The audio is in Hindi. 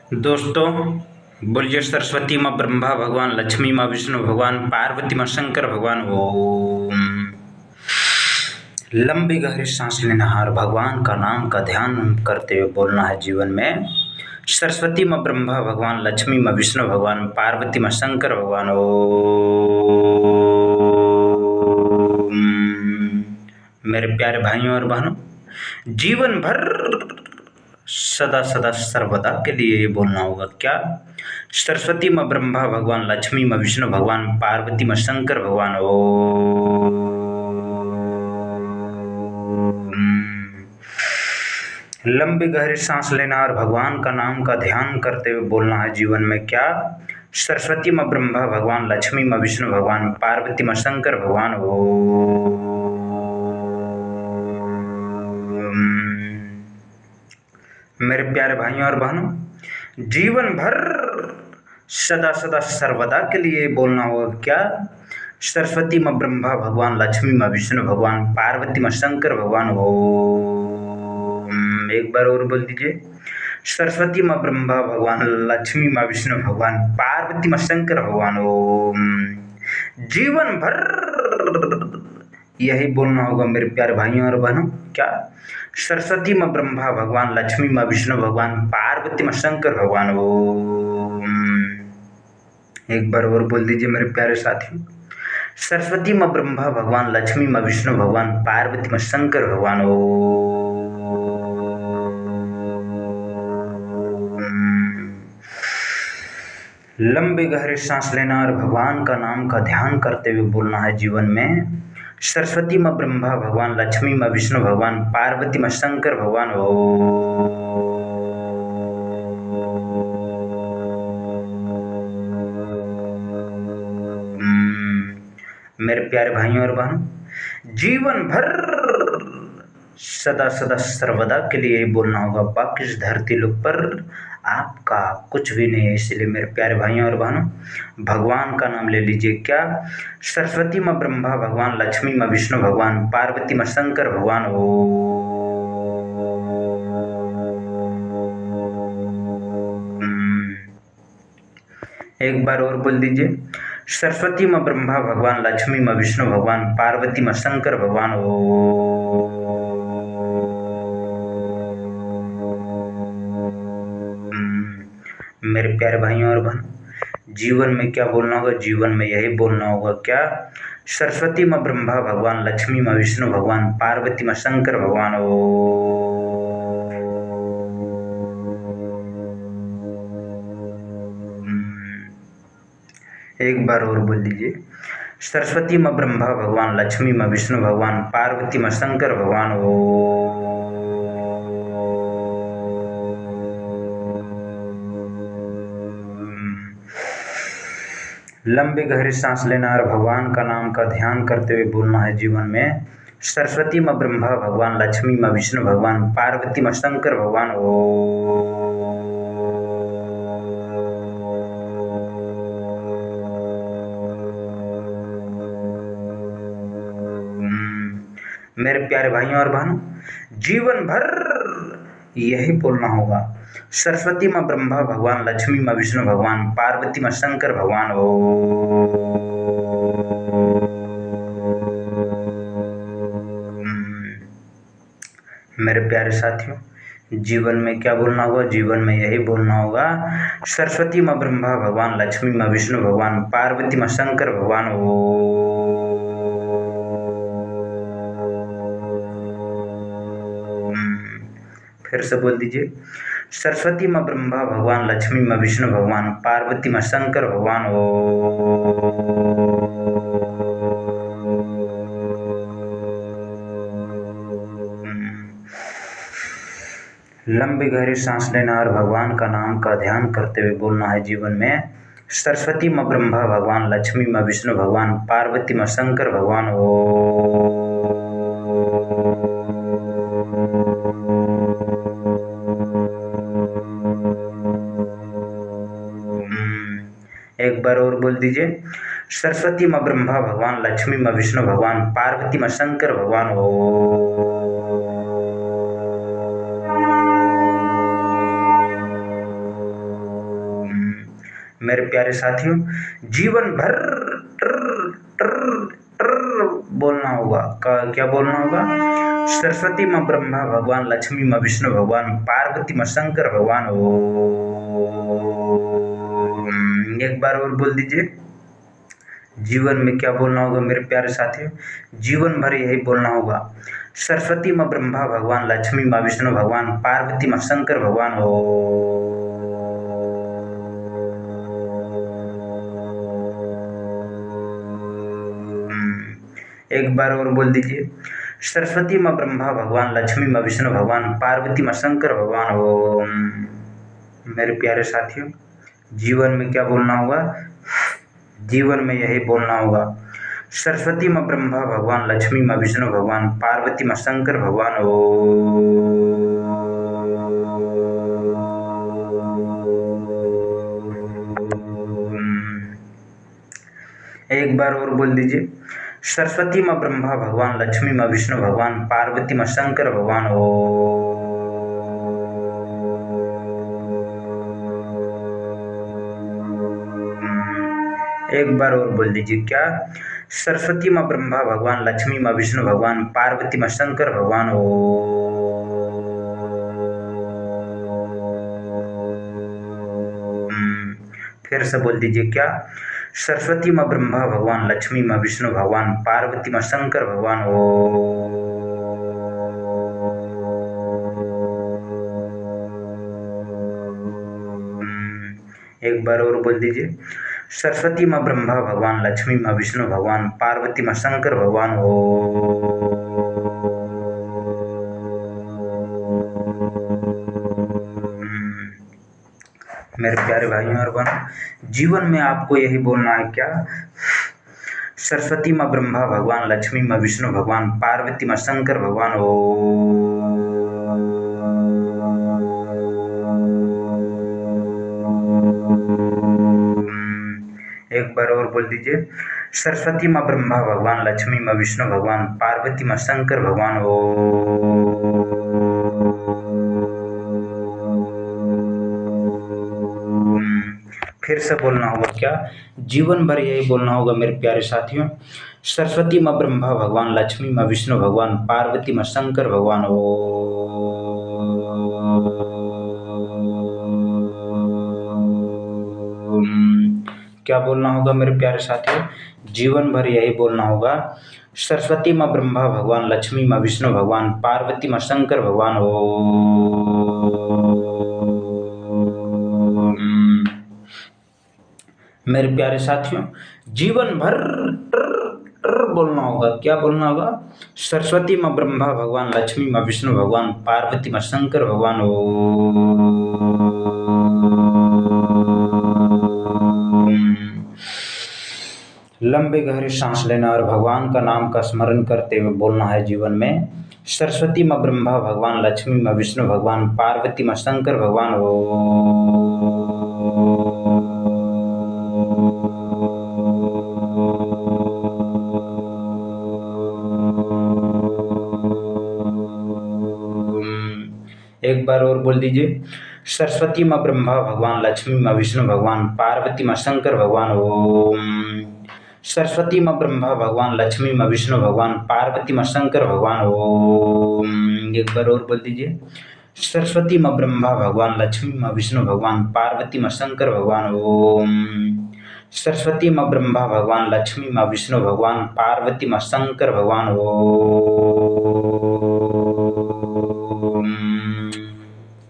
दोस्तों, बोलिए सरस्वती माँ ब्रह्मा भगवान, लक्ष्मी माँ विष्णु भगवान, पार्वती माँ शंकर भगवान। ओम। लंबी गहरी सांस लेना और भगवान का नाम का ध्यान करते हुए बोलना है जीवन में। सरस्वती माँ ब्रह्मा भगवान, लक्ष्मी माँ विष्णु भगवान, पार्वती माँ शंकर भगवान। ओम। मेरे प्यारे भाइयों और बहनों, जीवन भर सदा सदा सर्वदा के लिए ये बोलना होगा क्या? सरस्वती माँ ब्रह्मा भगवान, लक्ष्मी माँ विष्णु भगवान, पार्वती माँ शंकर भगवान। लंबी गहरी सांस लेना और भगवान का नाम का ध्यान करते हुए बोलना है जीवन में क्या? सरस्वती माँ ब्रह्मा भगवान, लक्ष्मी माँ विष्णु भगवान, पार्वती माँ शंकर भगवान। मेरे प्यारे भाइयों और बहनों, जीवन भर सदा सदा सर्वदा के लिए बोलना होगा क्या? सरस्वती माँ ब्रह्मा भगवान, लक्ष्मी माँ विष्णु भगवान, पार्वती माँ शंकर भगवान। ओम। एक बार और बोल दीजिए। सरस्वती माँ ब्रह्मा भगवान, लक्ष्मी माँ विष्णु भगवान, पार्वती माँ शंकर भगवान। ओम। जीवन भर यही बोलना होगा मेरे प्यारे भाइयों और बहनों क्या? सरस्वती माँ ब्रह्मा भगवान, लक्ष्मी माँ विष्णु भगवान, पार्वती माँ शंकर भगवान। ओम। एक बार और बोल दीजिए मेरे प्यारे साथियों। सरस्वती माँ ब्रह्मा भगवान, लक्ष्मी माँ विष्णु भगवान, पार्वती माँ शंकर भगवान। लंबी गहरी सांस लेना और भगवान का नाम का ध्यान करते हुए बोलना है जीवन में। सरस्वती माँ ब्रह्मा भगवान, लक्ष्मी माँ विष्णु भगवान, पार्वती माँ शंकर भगवान। मेरे प्यारे भाइयों और बहनों, जीवन भर सदा सदा सर्वदा के लिए बोलना होगा। बाकी इस धरती लोक पर आपका कुछ भी नहीं है, इसलिए मेरे प्यारे भाइयों और बहनों, भगवान का नाम ले लीजिए क्या? सरस्वती माँ ब्रह्मा भगवान, लक्ष्मी माँ विष्णु भगवान, पार्वती माँ शंकर भगवान। एक बार और बोल दीजिए। सरस्वती माँ ब्रह्मा भगवान, लक्ष्मी माँ विष्णु भगवान, पार्वती माँ शंकर भगवान। मेरे प्यारे भाइयों और बहनों, जीवन में क्या बोलना होगा? जीवन में यही बोलना होगा क्या? सरस्वती माँ ब्रह्मा भगवान, लक्ष्मी माँ विष्णु भगवान, पार्वती माँ शंकर भगवान। एक बार और बोल दीजिए। सरस्वती माँ ब्रह्मा भगवान, लक्ष्मी माँ विष्णु भगवान, पार्वती माँ शंकर भगवान। लंबी गहरी सांस लेना और भगवान का नाम का ध्यान करते हुए बोलना है जीवन में। सरस्वती माँ ब्रह्मा भगवान, लक्ष्मी माँ विष्णु भगवान, पार्वती माँ शंकर भगवान। मेरे प्यारे भाइयों और बहनों, जीवन भर यही बोलना होगा। सरस्वती माँ ब्रह्मा भगवान, लक्ष्मी माँ विष्णु भगवान, पार्वती माँ शंकर भगवान। मेरे प्यारे साथियों, जीवन में क्या बोलना होगा? जीवन में यही बोलना होगा। सरस्वती माँ ब्रह्मा भगवान, लक्ष्मी माँ विष्णु भगवान, पार्वती माँ शंकर भगवान। फिर से बोल दीजिए। सरस्वती माँ ब्रह्मा भगवान, लक्ष्मी माँ विष्णु भगवान, पार्वती माँ शंकर भगवान। लंबी गहरी सांस लेना और भगवान का नाम का ध्यान करते हुए बोलना है जीवन में। सरस्वती माँ ब्रह्मा भगवान, लक्ष्मी माँ विष्णु भगवान, पार्वती माँ शंकर भगवान। एक बार और बोल दीजिए। सरस्वती माँ ब्रह्मा भगवान, लक्ष्मी माँ विष्णु भगवान, पार्वती माँ शंकर भगवान। मेरे प्यारे साथियों, जीवन भर ट्र ट्र ट्र बोलना होगा। क्या बोलना होगा? सरस्वती माँ ब्रह्मा भगवान, लक्ष्मी माँ विष्णु भगवान, पार्वती माँ शंकर भगवान। ओम। एक बार और बोल दीजिए। जीवन में क्या बोलना होगा मेरे प्यारे साथियों? जीवन भर यही बोलना होगा। सरस्वती माँ ब्रह्मा भगवान, लक्ष्मी माँ विष्णु भगवान, पार्वती माँ शंकर भगवान। एक बार और बोल दीजिए। सरस्वती माँ ब्रह्मा भगवान, लक्ष्मी माँ विष्णु भगवान, पार्वती माँ शंकर भगवान। ओम। मेरे प्यारे साथियों, जीवन में क्या बोलना होगा? जीवन में यही बोलना होगा। सरस्वती माँ ब्रह्मा भगवान, लक्ष्मी माँ विष्णु भगवान, पार्वती माँ शंकर भगवान। एक बार और बोल दीजिए। सरस्वती माँ ब्रह्मा भगवान, लक्ष्मी माँ विष्णु भगवान, पार्वती माँ शंकर भगवान। एक बार और बोल दीजिए। क्या? सरस्वती माँ ब्रह्मा भगवान, लक्ष्मी माँ विष्णु भगवान, पार्वती माँ शंकर भगवान। फिर से बोल दीजिए। क्या? सरस्वती माँ ब्रह्मा भगवान, लक्ष्मी माँ विष्णु भगवान, पार्वती माँ शंकर भगवान। एक बार और बोल दीजिए। सरस्वती माँ ब्रह्मा भगवान, लक्ष्मी माँ विष्णु भगवान, पार्वती माँ शंकर भगवान। मेरे प्यारे भाइयों और बहनों, जीवन में आपको यही बोलना है। क्या? सरस्वती माँ ब्रह्मा भगवान, लक्ष्मी माँ विष्णु भगवान, पार्वती माँ शंकर भगवान। एक बार और बोल दीजिए। सरस्वती माँ ब्रह्मा भगवान, लक्ष्मी माँ विष्णु भगवान, पार्वती माँ शंकर भगवान। फिर से बोलना होगा। क्या? जीवन भर यही बोलना होगा मेरे प्यारे साथियों। सरस्वती माँ ब्रह्मा भगवान, लक्ष्मी माँ विष्णु भगवान, पार्वती माँ शंकर भगवान। क्या बोलना होगा मेरे प्यारे साथियों? जीवन भर यही बोलना होगा। सरस्वती माँ ब्रह्मा भगवान, लक्ष्मी माँ विष्णु भगवान, पार्वती माँ शंकर भगवान। मेरे प्यारे साथियों, जीवन भर बोलना होगा। क्या बोलना होगा? सरस्वती माँ ब्रह्मा भगवान, लक्ष्मी माँ विष्णु भगवान, पार्वती माँ शंकर भगवान। लंबे गहरे सांस लेना और भगवान का नाम का स्मरण करते हुए बोलना है जीवन में। सरस्वती माँ ब्रह्मा भगवान, लक्ष्मी माँ विष्णु भगवान, पार्वती माँ शंकर भगवान। एक बार और बोल दीजिए। सरस्वती माँ ब्रह्मा भगवान, लक्ष्मी माँ विष्णु भगवान, पार्वती माँ शंकर भगवान। ओम। सरस्वती माँ ब्रह्मा भगवान, लक्ष्मी माँ विष्णु भगवान, पार्वती माँ शंकर भगवान। ओम। एक बार और बोल दीजिए। सरस्वती माँ ब्रह्मा भगवान, लक्ष्मी माँ विष्णु भगवान, पार्वती माँ शंकर भगवान। ओम। सरस्वती माँ ब्रह्मा भगवान, लक्ष्मी माँ विष्णु भगवान, पार्वती माँ शंकर भगवान। ओम।